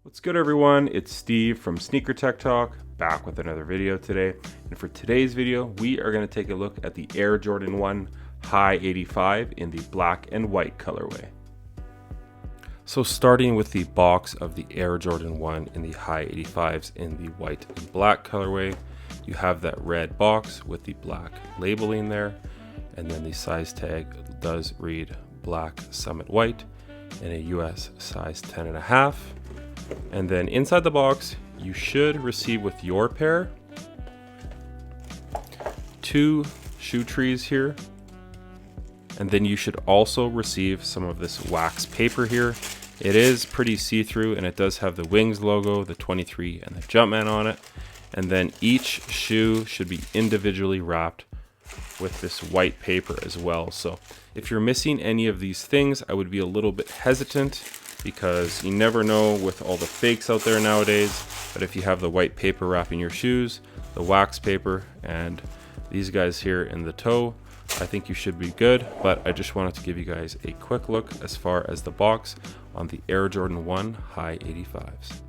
What's good, everyone? It's Steve from Sneaker Tech Talk, back with another video today. And for today's video, we are going to take a look at the Air Jordan 1 High 85 in the black and white colorway. So starting with the box of the Air Jordan 1 in the High 85s in the white and black colorway, you have that red box with the black labeling there, and then the size tag does read Black Summit White in a US size 10.5. And then inside the box, you should receive with your pair 2 shoe trees here. And then you should also receive some of this wax paper here. It is pretty see-through and it does have the Wings logo, the 23 and the Jumpman on it. And then each shoe should be individually wrapped with this white paper as well. So if you're missing any of these things, I would be a little bit hesitant, because you never know with all the fakes out there nowadays. But if you have the white paper wrapping your shoes, the wax paper, and these guys here in the toe, I think you should be good. But I just wanted to give you guys a quick look as far as the box on the Air Jordan 1 High 85s.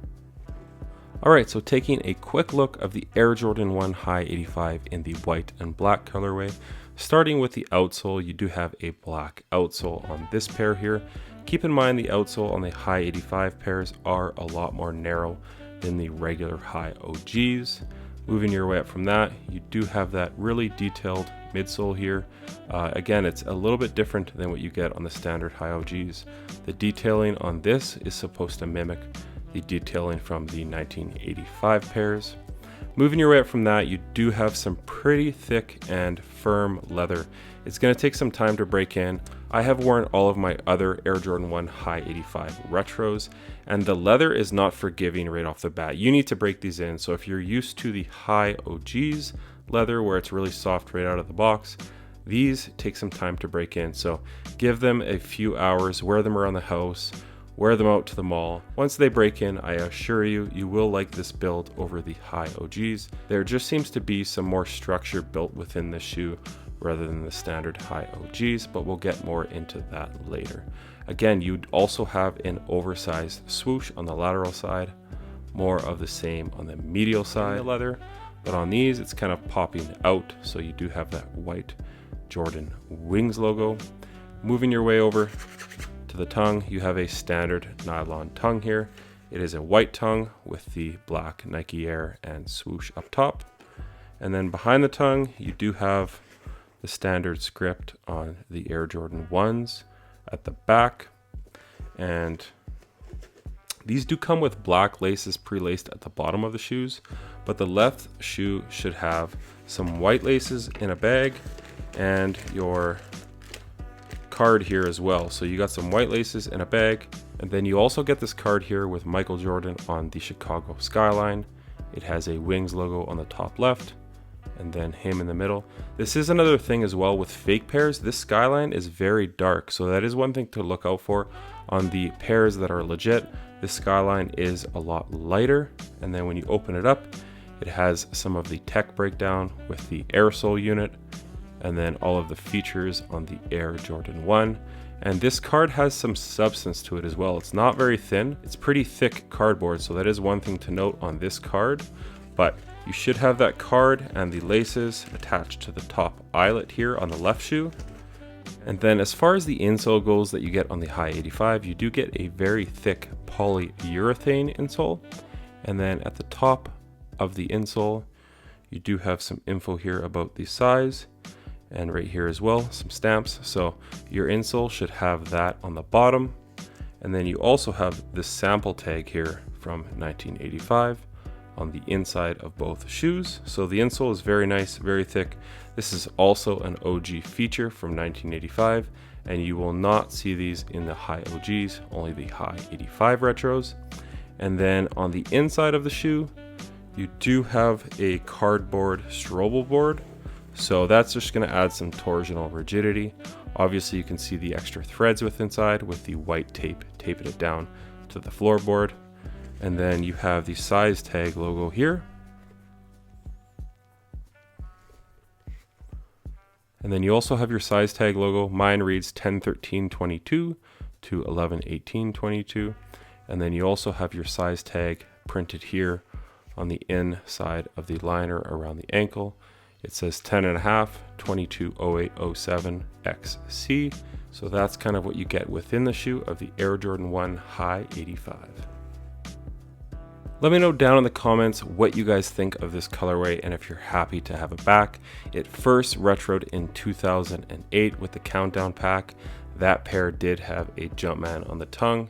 Alright, so taking a quick look of the Air Jordan 1 High 85 in the white and black colorway. Starting with the outsole, you do have a black outsole on this pair here. Keep in mind the outsole on the High 85 pairs are a lot more narrow than the regular High OGs. Moving your way up from that, you do have that really detailed midsole here. Again, it's a little bit different than what you get on the standard High OGs. The detailing on this is supposed to mimic the detailing from the 1985 pairs. Moving your way up from that, you do have some pretty thick and firm leather. It's going to take some time to break in. I have worn all of my other Air Jordan 1 High 85 retros, and the leather is not forgiving right off the bat. You need to break these in. So if you're used to the High OGs leather where it's really soft right out of the box, these take some time to break in. So give them a few hours, wear them around the house, wear them out to the mall. Once they break in, I assure you, you will like this build over the High OGs. There just seems to be some more structure built within the shoe rather than the standard High OGs, but we'll get more into that later. Again, you'd also have an oversized swoosh on the lateral side, more of the same on the medial side leather, but on these it's kind of popping out, so you do have that white Jordan Wings logo. Moving your way over to the tongue, you have a standard nylon tongue here. It is a white tongue with the black Nike Air and swoosh up top. And then behind the tongue, you do have the standard script on the Air Jordan 1s at the back. And these do come with black laces pre-laced at the bottom of the shoes, but the left shoe should have some white laces in a bag and your card here as well. So you got some white laces in a bag, and then you also get this card here with Michael Jordan on the Chicago skyline. It has a Wings logo on the top left and then him in the middle. This is another thing as well with fake pairs. This skyline is very dark, so that is one thing to look out for. On the pairs that are legit, this skyline is a lot lighter, and then when you open it up, it has some of the tech breakdown with the air sole unit and then all of the features on the Air Jordan 1. And this card has some substance to it as well. It's not very thin, it's pretty thick cardboard, so that is one thing to note on this card. But you should have that card and the laces attached to the top eyelet here on the left shoe. And then as far as the insole goes that you get on the High 85, you do get a very thick polyurethane insole. And then at the top of the insole, you do have some info here about the size, and right here as well, some stamps. So your insole should have that on the bottom. And then you also have this sample tag here from 1985 on the inside of both shoes. So the insole is very nice, very thick. This is also an OG feature from 1985, and you will not see these in the High OGs, only the High 85 retros. And then on the inside of the shoe, you do have a cardboard strobel board. So that's just going to add some torsional rigidity. Obviously you can see the extra threads with inside with the white tape taping it down to the floorboard. And then you have the size tag logo here. And then you also have your size tag logo. Mine reads 10/13/22 to 11/18/22. And then you also have your size tag printed here on the inside of the liner around the ankle. It says 10.5, 220807 XC. So that's kind of what you get within the shoe of the Air Jordan 1 High 85. Let me know down in the comments what you guys think of this colorway and if you're happy to have it back. It first retroed in 2008 with the Countdown pack. That pair did have a Jumpman on the tongue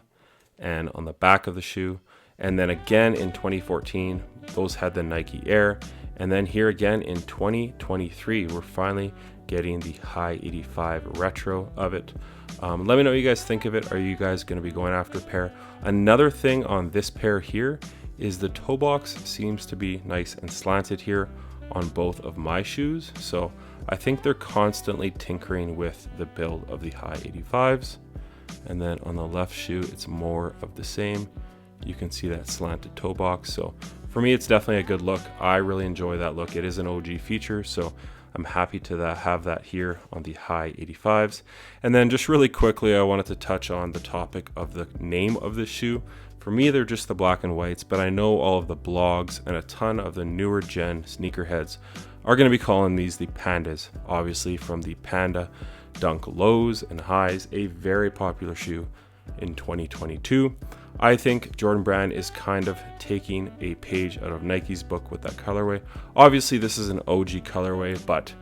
and on the back of the shoe. And then again in 2014, those had the Nike Air. And then here again in 2023, we're finally getting the High 85 retro of it. Let me know what you guys think of it. Are you guys going to be going after a pair? Another thing on this pair here is the toe box seems to be nice and slanted here on both of my shoes. So I think they're constantly tinkering with the build of the High 85s. And then on the left shoe, it's more of the same. You can see that slanted toe box. So for me, it's definitely a good look. I really enjoy that look. It is an OG feature, so I'm happy to have that here on the High 85s. And then just really quickly, I wanted to touch on the topic of the name of the shoe. For me, they're just the black and whites, but I know all of the blogs and a ton of the newer gen sneakerheads are going to be calling these the Pandas, obviously from the Panda Dunk lows and highs, a very popular shoe in 2022. I think Jordan Brand is kind of taking a page out of Nike's book with that colorway. Obviously, this is an OG colorway, but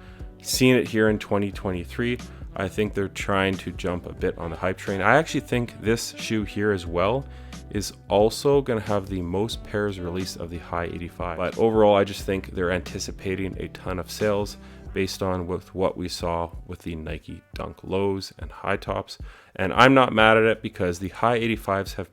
seeing it here in 2023, I think they're trying to jump a bit on the hype train. I actually think this shoe here as well is also going to have the most pairs released of the High 85. But overall, I just think they're anticipating a ton of sales based on with what we saw with the Nike Dunk lows and high tops. And I'm not mad at it because the High 85s have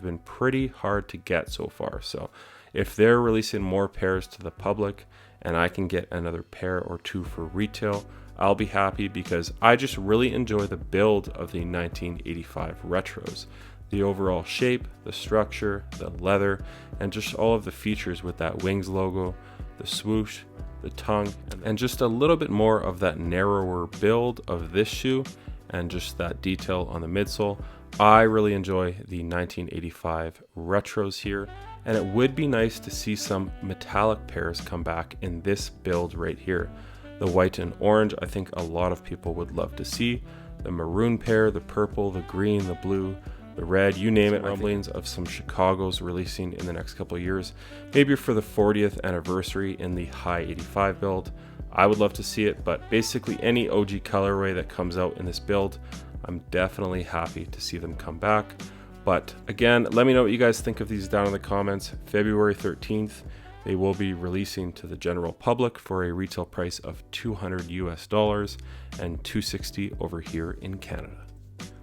been pretty hard to get so far. So if they're releasing more pairs to the public and I can get another pair or two for retail, I'll be happy because I just really enjoy the build of the 1985 retros. The overall shape, the structure, the leather, and just all of the features with that wings logo, the swoosh, the tongue, and just a little bit more of that narrower build of this shoe and just that detail on the midsole. I really enjoy the 1985 retros here, and it would be nice to see some metallic pairs come back in this build right here. The white and orange, I think a lot of people would love to see. The maroon pair, the purple, the green, the blue, the red, you name it. Rumblings of some Chicago's releasing in the next couple of years, maybe for the 40th anniversary in the High 85 build. I would love to see it, but basically any OG colorway that comes out in this build, I'm definitely happy to see them come back. But again, let me know what you guys think of these down in the comments. February 13th, they will be releasing to the general public for a retail price of $200 US and $260 over here in Canada.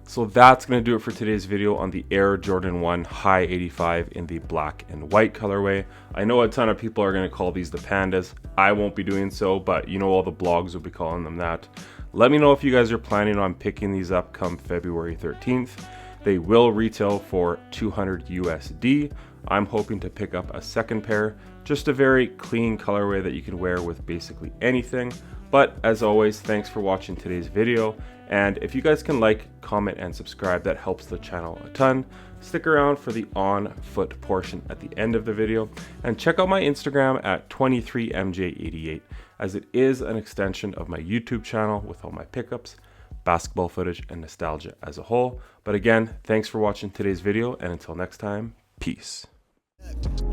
So that's going to do it for today's video on the Air Jordan 1 High 85 in the black and white colorway. I know a ton of people are going to call these the Pandas. I won't be doing so, but you know all the blogs will be calling them that. Let me know if you guys are planning on picking these up come February 13th. They will retail for $200 USD. I'm hoping to pick up a second pair, just a very clean colorway that you can wear with basically anything. But as always, thanks for watching today's video. And if you guys can like, comment, and subscribe, that helps the channel a ton. Stick around for the on foot portion at the end of the video. And check out my Instagram at 23MJ88, as it is an extension of my YouTube channel with all my pickups, basketball footage, and nostalgia as a whole. But again, thanks for watching today's video, and until next time, peace.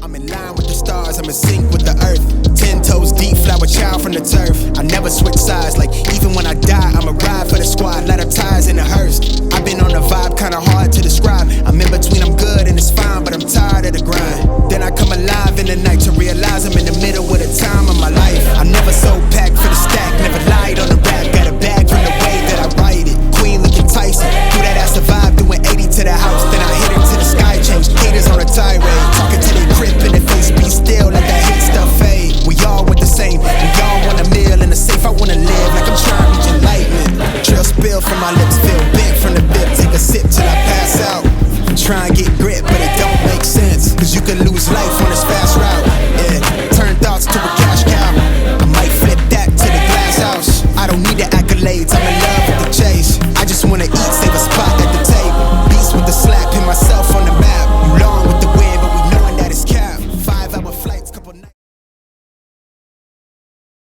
I'm in line with the stars, I'm in sync with the earth. 10 toes deep, flower child from the turf. I never switch sides, like even when I die, I'ma ride for the squad. Let her ties in the hearse. I've been on